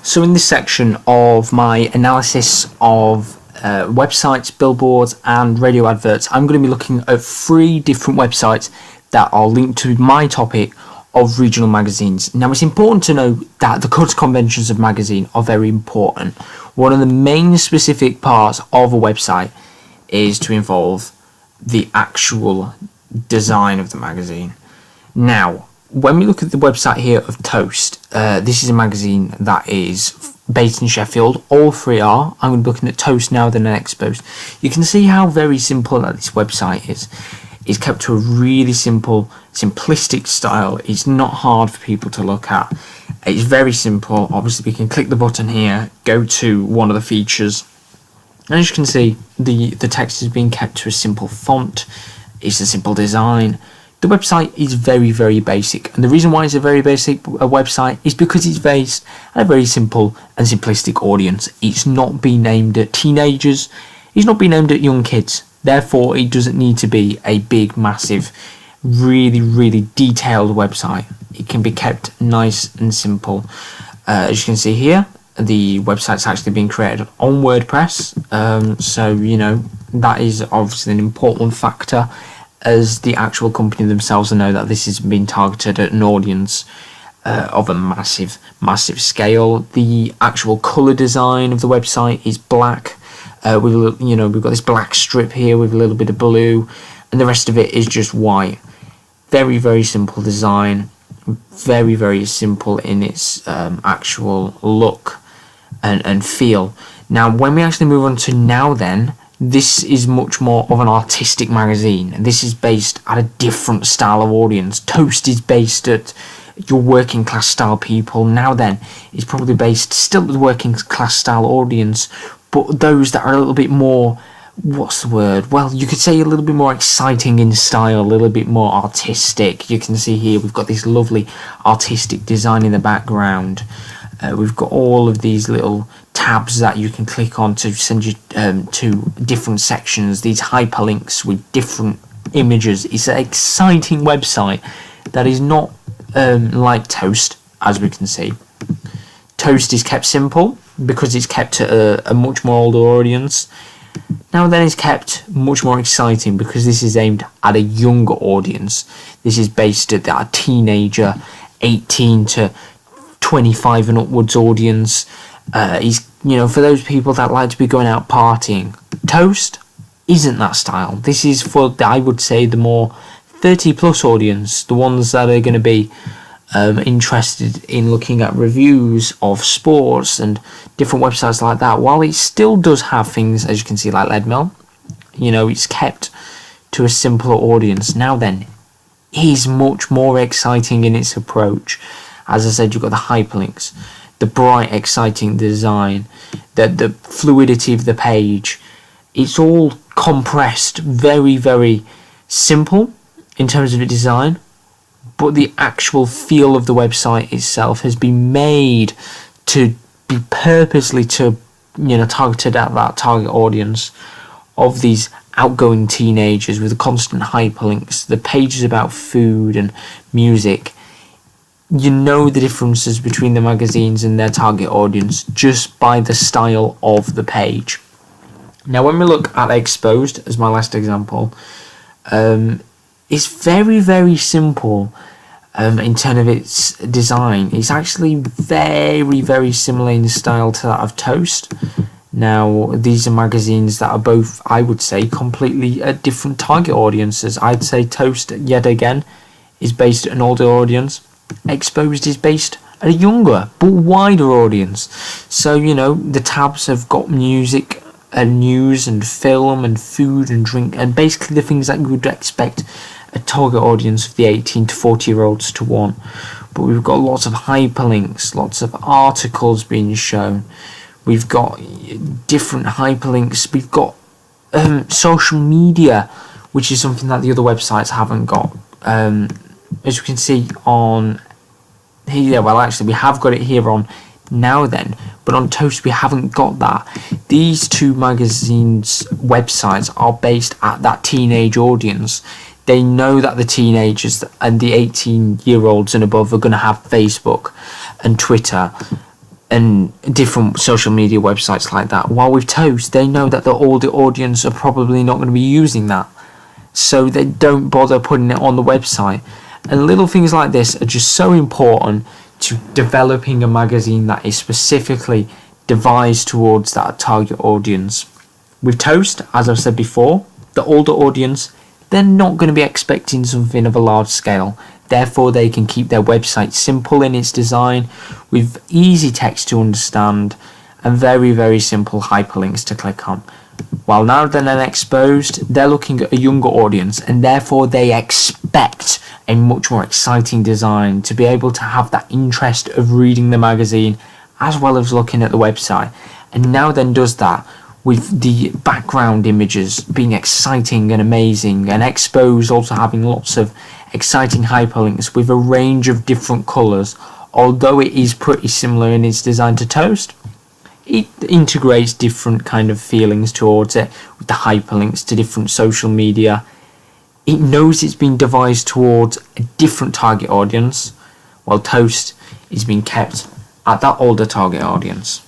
So in this section of my analysis of websites, billboards and radio adverts, I'm going to be looking at 3 different websites that are linked to my topic of regional magazines. Now, it's important to know that the colour conventions of magazine are very important. One of the main specific parts of a website is to involve the actual design of the magazine. Now, when we look at the website here of Toast, this is a magazine that is based in Sheffield. All 3 are. I'm going to be looking at Toast now, then Exposed. You can see how very simple that this website is. It's kept to a really simple, simplistic style. It's not hard for people to look at. It's very simple. Obviously, we can click the button here, go to one of the features. And as you can see, the text is being kept to a simple font. It's a simple design. The website is very, very basic, and the reason why it's a very basic website is because it's based on a very simple and simplistic audience. It's not been aimed at teenagers, it's not been aimed at young kids, therefore it doesn't need to be a big, massive, really, really detailed website. It can be kept nice and simple. As you can see here, the website's actually been created on WordPress, so you know that is obviously an important factor, as the actual company themselves know that this has been targeted at an audience of a massive, massive scale. The actual colour design of the website is black. We've got this black strip here with a little bit of blue, and the rest of it is just white. Very, very simple design. Very, very simple in its actual look and feel. Now, when we actually move on to Now Then, this is much more of an artistic magazine. This is based at a different style of audience. Toast is based at your working class style people. Now Then is probably based still at the working class style audience, but those that are a little bit more, what's the word? Well, you could say a little bit more exciting in style, a little bit more artistic. You can see here we've got this lovely artistic design in the background. We've got all of these little tabs that you can click on to send you to different sections, these hyperlinks with different images. It's an exciting website that is not like Toast, as we can see. Toast is kept simple because it's kept to a much more older audience. Now Then is kept much more exciting because this is aimed at a younger audience. This is based at that teenager, 18 to 25 and upwards audience. For those people that like to be going out partying. Toast isn't that style. This is for, I would say, the more 30 plus audience, the ones that are going to be interested in looking at reviews of sports and different websites like that. While it still does have things, as you can see, like Leadmill, it's kept to a simpler audience. Now Then is much more exciting in its approach. As I said, you've got the hyperlinks, the bright, exciting design, the fluidity of the page. It's all compressed, very, very simple in terms of the design, but the actual feel of the website itself has been made to be purposely targeted at that target audience of these outgoing teenagers, with the constant hyperlinks, the pages about food and music. You know the differences between the magazines and their target audience just by the style of the page. Now, when we look at Exposed as my last example, it's very, very simple in terms of its design. It's actually very, very similar in style to that of Toast. Now, these are magazines that are both, I would say, completely at different target audiences. I'd say Toast, yet again, is based at an older audience. Exposed is based at a younger but wider audience. So, the tabs have got music and news and film and food and drink, and basically the things that you would expect a target audience of the 18 to 40-year-olds to want. But we've got lots of hyperlinks, lots of articles being shown. We've got different hyperlinks. We've got social media, which is something that the other websites haven't got. As you can see on here, well, actually, we have got it here on Now Then, but on Toast we haven't got that. These 2 magazines' websites are based at that teenage audience. They know that the teenagers and the 18-year-olds and above are going to have Facebook and Twitter and different social media websites like that. While with Toast, they know that the older audience are probably not going to be using that, so they don't bother putting it on the website. And little things like this are just so important to developing a magazine that is specifically devised towards that target audience. With Toast, as I've said before, the older audience, they're not going to be expecting something of a large scale. Therefore, they can keep their website simple in its design, with easy text to understand and very, very simple hyperlinks to click on. While now that they're exposed, they're looking at a younger audience, and therefore they expect a much more exciting design to be able to have that interest of reading the magazine as well as looking at the website. And now then does that with the background images being exciting and amazing, and Exposed also having lots of exciting hyperlinks with a range of different colours. Although it is pretty similar in its design to Toast, it integrates different kind of feelings towards it with the hyperlinks to different social media. It knows it's been devised towards a different target audience, while Toast is being kept at that older target audience.